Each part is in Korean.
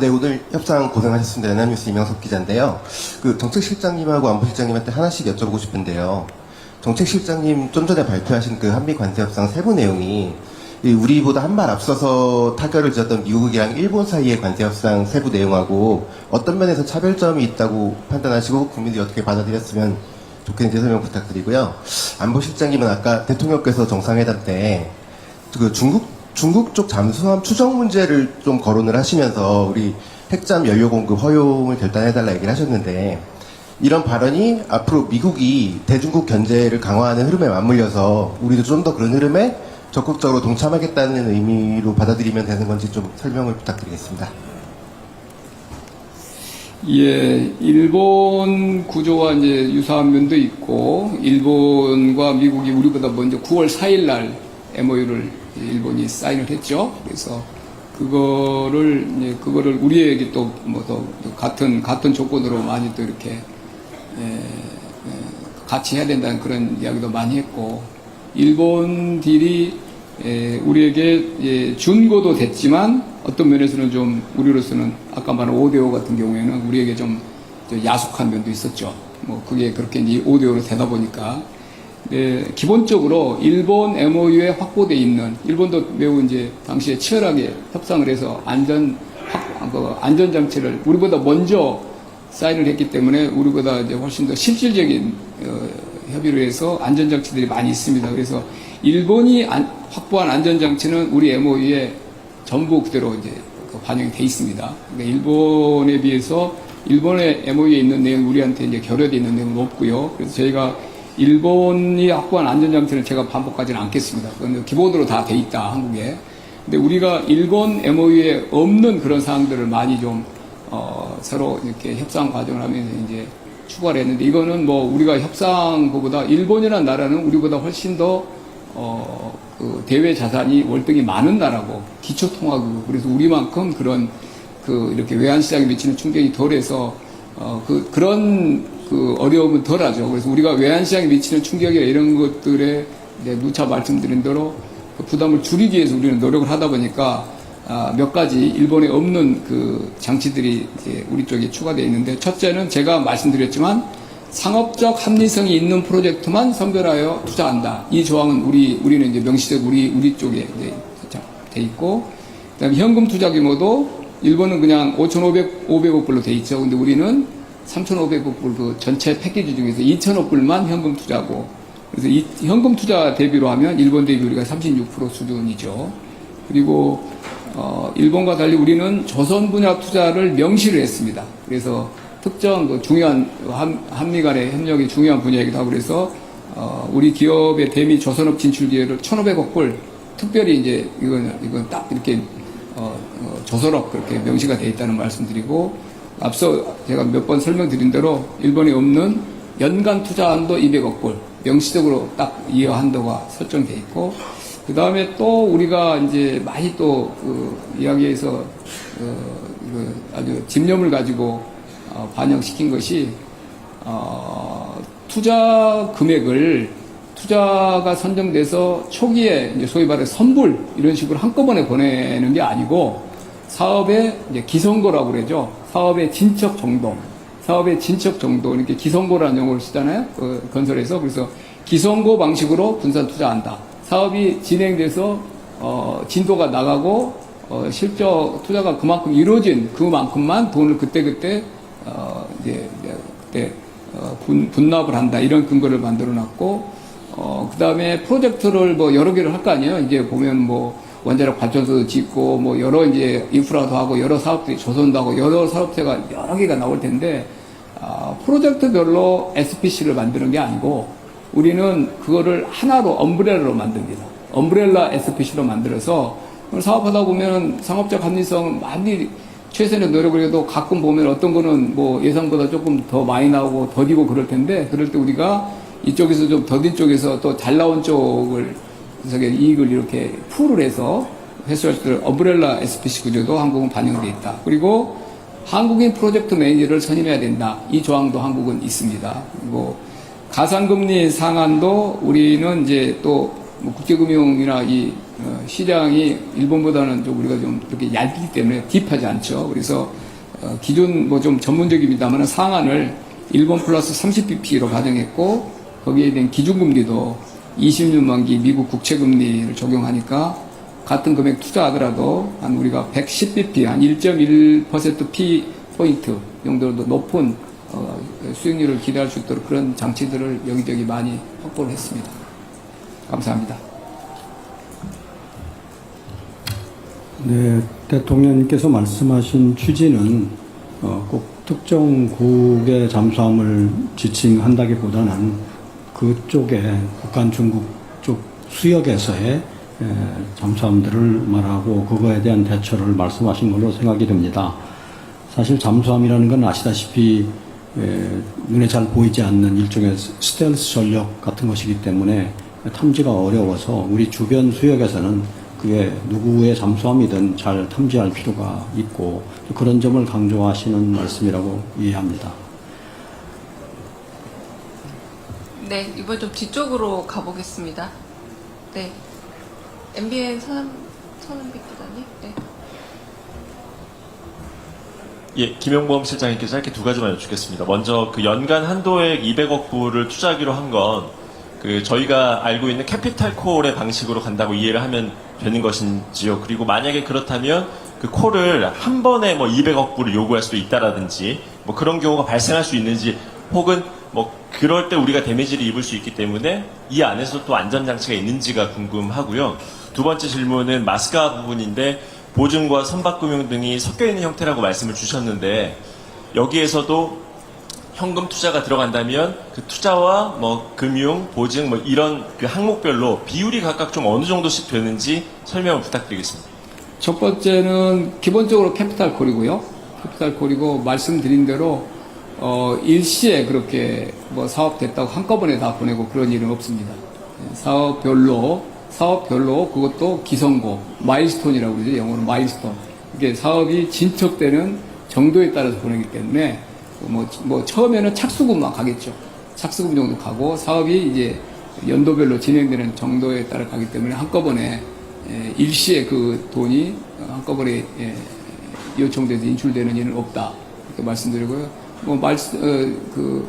네, 오늘 협상 고생하셨습니다. 연합뉴스 이명석 기자인데요. 정책실장님하고 안보실장님한테 하나씩 여쭤보고 싶은데요. 정책실장님 좀 전에 발표하신 한미 관세협상 세부 내용이 우리보다 한 발 앞서서 타결을 지었던 미국이랑 일본 사이의 관세협상 세부 내용하고 어떤 면에서 차별점이 있다고 판단하시고 국민들이 어떻게 받아들였으면 좋겠는지 설명 부탁드리고요. 안보실장님은 아까 대통령께서 정상회담 때 중국 쪽 잠수함 추정 문제를 좀 거론을 하시면서 우리 핵잠 연료 공급 허용을 결단해달라 얘기를 하셨는데, 이런 발언이 앞으로 미국이 대중국 견제를 강화하는 흐름에 맞물려서 우리도 좀 더 그런 흐름에 적극적으로 동참하겠다는 의미로 받아들이면 되는 건지 좀 설명을 부탁드리겠습니다. 예, 일본 구조와 이제 유사한 면도 있고, 일본과 미국이 우리보다 먼저 9월 4일 날 MOU를 일본이 사인을 했죠. 그래서 그거를 우리에게 또 더 같은 조건으로 많이 또 이렇게 같이 해야 된다는 그런 이야기도 많이 했고, 일본 딜이 우리에게 준거도 됐지만 어떤 면에서는 좀 우리로서는 아까 말한 5대5 같은 경우에는 우리에게 좀 야속한 면도 있었죠. 뭐 그게 그렇게 이제 5대5로 되다 보니까 기본적으로 일본 MOU에 확보되어 있는, 일본도 매우 이제 당시에 치열하게 협상을 해서 안전장치를 우리보다 먼저 사인을 했기 때문에 우리보다 이제 훨씬 더 실질적인 협의를 해서 안전장치들이 많이 있습니다. 그래서 일본이 확보한 안전장치는 우리 MOU에 전부 그대로 이제 반영이 돼 있습니다. 그러니까 일본에 비해서 일본의 MOU에 있는 내용 우리한테 이제 결여되어 있는 내용은 없고요. 그래서 저희가 일본이 확보한 안전장치는 제가 반복하지는 않겠습니다. 그건 기본으로 다 돼 있다, 한국에. 근데 우리가 일본 MOU에 없는 그런 사항들을 많이 좀, 서로 이렇게 협상 과정을 하면서 이제 추가를 했는데, 이거는 뭐 우리가 협상 그보다 일본이라는 나라는 우리보다 훨씬 더, 대외 자산이 월등히 많은 나라고, 기초통화국. 그래서 우리만큼 그런, 이렇게 외환시장에 미치는 충격이 덜해서, 그런 어려움은 덜하죠. 그래서 우리가 외환시장에 미치는 충격이나 이런 것들에 누차 말씀드린 대로 부담을 줄이기 위해서 우리는 노력을 하다 보니까 몇 가지 일본에 없는 장치들이 이제 우리 쪽에 추가되어 있는데, 첫째는 제가 말씀드렸지만 상업적 합리성이 있는 프로젝트만 선별하여 투자한다. 이 조항은 우리는 이제 명시적 우리 쪽에 이제 돼 있고, 그다음에 현금 투자 규모도 일본은 그냥 5,500억 불로 돼 있죠. 근데 우리는 3,500억 불 전체 패키지 중에서 2,000억 불만 현금 투자고, 그래서 이 현금 투자 대비로 하면 일본 대비 우리가 36% 수준이죠. 그리고 일본과 달리 우리는 조선 분야 투자를 명시를 했습니다. 그래서 특정 중요한 한미 간의 협력이 중요한 분야이기도 하고, 그래서 우리 기업의 대미 조선업 진출 기회를 1,500억 불 특별히 이제 이건 딱 이렇게 조선업 그렇게 명시가 되어 있다는 말씀드리고, 앞서 제가 몇 번 설명드린 대로 일본에 없는 연간 투자 한도 200억 불 명시적으로 딱 이해 한도가 설정돼 있고, 그 다음에 또 우리가 이제 많이 또 이야기에서 아주 집념을 가지고 반영시킨 것이 투자 금액을, 투자가 선정돼서 초기에 이제 소위 말해 선불 이런 식으로 한꺼번에 보내는 게 아니고, 사업의 이제 기선고라고 그러죠. 사업의 진척 정도, 이렇게 기선고라는 용어를 쓰잖아요. 건설에서. 그래서 기선고 방식으로 분산 투자한다. 사업이 진행돼서 진도가 나가고 실적 투자가 그만큼 이루어진 그만큼만 돈을 그때 분납을 한다. 이런 근거를 만들어놨고, 그 다음에 프로젝트를 뭐 여러 개를 할 거 아니에요. 이제 보면 뭐 원자력 발전소도 짓고, 뭐 여러 이제 인프라도 하고, 여러 사업들이 조선도 하고, 여러 사업체가 여러 개가 나올 텐데, 프로젝트별로 SPC를 만드는 게 아니고, 우리는 그거를 하나로 엄브렐라로 만듭니다. 엄브렐라 SPC로 만들어서 사업하다 보면 상업적 합리성 많이 최선의 노력을 해도 가끔 보면 어떤 거는 뭐 예상보다 조금 더 많이 나오고 더디고 그럴 텐데, 그럴 때 우리가 이쪽에서 좀 더딘 쪽에서 또 잘 나온 쪽을 이익을 이렇게 풀을 해서 회수할 때 엄브렐라 SPC 구조도 한국은 반영되어 있다. 그리고 한국인 프로젝트 매니저를 선임해야 된다. 이 조항도 한국은 있습니다. 그리고 가상금리 상한도 우리는 이제 또 국제금융이나 이 시장이 일본보다는 좀 우리가 좀 이렇게 얇기 때문에 딥하지 않죠. 그래서 기존 뭐 좀 전문적입니다만 상한을 일본 플러스 30bp로 가정했고 거기에 대한 기준금리도 20년 만기 미국 국채금리를 적용하니까 같은 금액 투자하더라도 한 우리가 110bp 한 1.1% P 포인트 정도로 높은 수익률을 기대할 수 있도록 그런 장치들을 여기저기 많이 확보를 했습니다. 감사합니다. 네, 대통령님께서 말씀하신 취지는 꼭 특정 국의 잠수함을 지칭한다기보다는 그쪽에 북한, 중국 쪽 수역에서의 잠수함들을 말하고 그거에 대한 대처를 말씀하신 걸로 생각이 됩니다. 사실 잠수함이라는 건 아시다시피 눈에 잘 보이지 않는 일종의 스텔스 전력 같은 것이기 때문에 탐지가 어려워서 우리 주변 수역에서는 그게 누구의 잠수함이든 잘 탐지할 필요가 있고 그런 점을 강조하시는 말씀이라고 이해합니다. 네, 이번 좀 뒤쪽으로 가보겠습니다. 네, MBN 서은빛 기자님. 네. 예, 김용범 실장님께 짧게 두 가지만 여쭙겠습니다. 먼저 그 연간 한도액 200억 불을 투자하기로 한 건 그 저희가 알고 있는 캐피탈콜의 방식으로 간다고 이해를 하면 되는 것인지요. 그리고 만약에 그렇다면 그 콜을 한 번에 뭐 200억 불을 요구할 수도 있다라든지 뭐 그런 경우가 발생할 수 있는지 혹은 뭐 그럴 때 우리가 데미지를 입을 수 있기 때문에 이 안에서 또 안전장치가 있는지가 궁금하고요. 두 번째 질문은 마스카 부분인데 보증과 선박금융 등이 섞여 있는 형태라고 말씀을 주셨는데 여기에서도 현금 투자가 들어간다면 그 투자와 뭐 금융, 보증 뭐 이런 그 항목별로 비율이 각각 좀 어느 정도씩 되는지 설명을 부탁드리겠습니다. 첫 번째는 기본적으로 캐피탈콜이고요. 캐피탈콜이고 말씀드린 대로 일시에 그렇게 뭐 사업 됐다고 한꺼번에 다 보내고 그런 일은 없습니다. 사업별로 그것도 기성고 마일스톤이라고 그러죠. 영어로 마일스톤. 이게 사업이 진척되는 정도에 따라서 보내기 때문에 뭐 처음에는 착수금만 가겠죠. 착수금 정도 가고 사업이 이제 연도별로 진행되는 정도에 따라 가기 때문에 한꺼번에 일시에 그 돈이 한꺼번에 요청돼서 인출되는 일은 없다. 이렇게 말씀드리고요. 그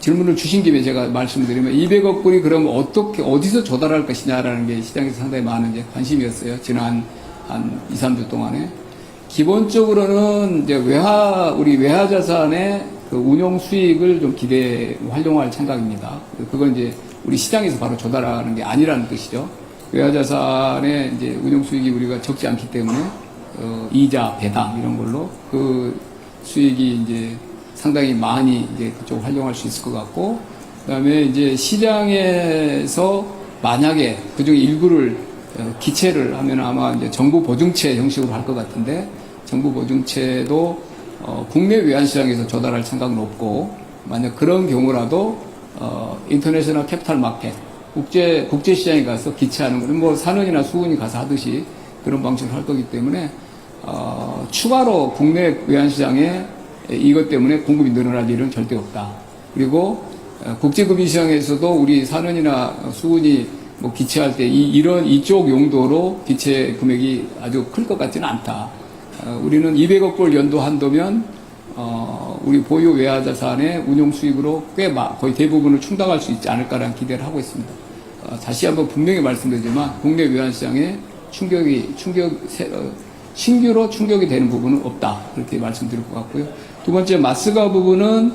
질문을 주신 김에 제가 말씀드리면 200억 불이 그럼 어디서 조달할 것이냐라는 게 시장에서 상당히 많은 이제 관심이었어요. 지난 한 2, 3주 동안에. 기본적으로는 이제 우리 외화 자산의 그 운용 수익을 좀 활용할 생각입니다. 그건 이제 우리 시장에서 바로 조달하는 게 아니라는 뜻이죠. 외화 자산의 이제 운용 수익이 우리가 적지 않기 때문에 이자, 배당 이런 걸로 그 수익이 이제 상당히 많이 이제 그쪽 활용할 수 있을 것 같고, 그다음에 이제 시장에서 만약에 그중 일부를 기체를 하면 아마 이제 정부 보증채 형식으로 할 것 같은데, 정부 보증채도 국내 외환시장에서 조달할 생각은 없고, 만약 그런 경우라도 인터내셔널 캐피탈 마켓 국제시장에 가서 기체하는 거는 뭐 산원이나 수은이 가서 하듯이 그런 방식으로 할 거기 때문에 추가로 국내 외환시장에 이것 때문에 공급이 늘어날 일은 절대 없다. 그리고 국제금융시장에서도 우리 산원이나 수은이 뭐 기체할 때 이쪽 용도로 기체 금액이 아주 클 것 같지는 않다. 우리는 200억 불 연도 한도면 우리 보유 외화 자산의 운용 수익으로 거의 대부분을 충당할 수 있지 않을까라는 기대를 하고 있습니다. 다시 한번 분명히 말씀드리지만 국내 외환 시장에 신규로 충격이 되는 부분은 없다. 그렇게 말씀드릴 것 같고요. 두 번째 마스가 부분은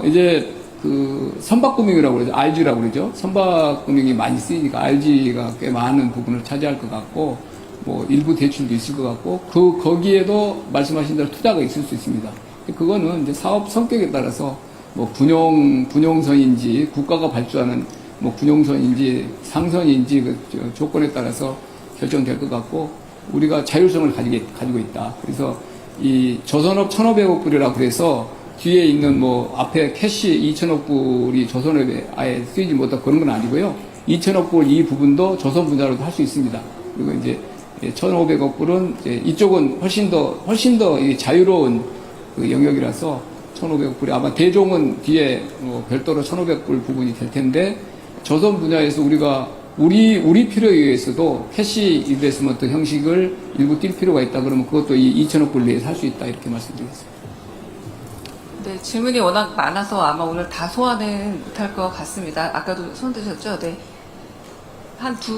이제 그 선박금융이라고 그러죠. RG라고 그러죠. 선박금융이 많이 쓰이니까 RG가 꽤 많은 부분을 차지할 것 같고, 뭐 일부 대출도 있을 것 같고, 거기에도 말씀하신 대로 투자가 있을 수 있습니다. 그거는 이제 사업 성격에 따라서 뭐 분용선인지 국가가 발주하는 뭐 분용선인지 상선인지 그 조건에 따라서 결정될 것 같고, 우리가 자율성을 가지고 있다. 그래서 이 조선업 1,500억 불이라고 그래서 뒤에 있는 뭐 앞에 캐시 2,000억 불이 조선업에 아예 쓰이지 못하고 그런 건 아니고요. 2,000억 불 이 부분도 조선 분야로도 할 수 있습니다. 그리고 이제 1,500억 불은 이쪽은 훨씬 더 자유로운 그 영역이라서 1,500억 불이 아마 대종은 뒤에 뭐 별도로 1,500불 부분이 될 텐데, 조선 분야에서 우리가 우리 필요에 의해서도 캐시 인베스먼트 형식을 일부 뛸 필요가 있다 그러면 그것도 이 2천억 불 내에서 할 수 있다 이렇게 말씀드리겠습니다. 네, 질문이 워낙 많아서 아마 오늘 다 소화는 못할 것 같습니다. 아까도 손 드셨죠? 네. 한 두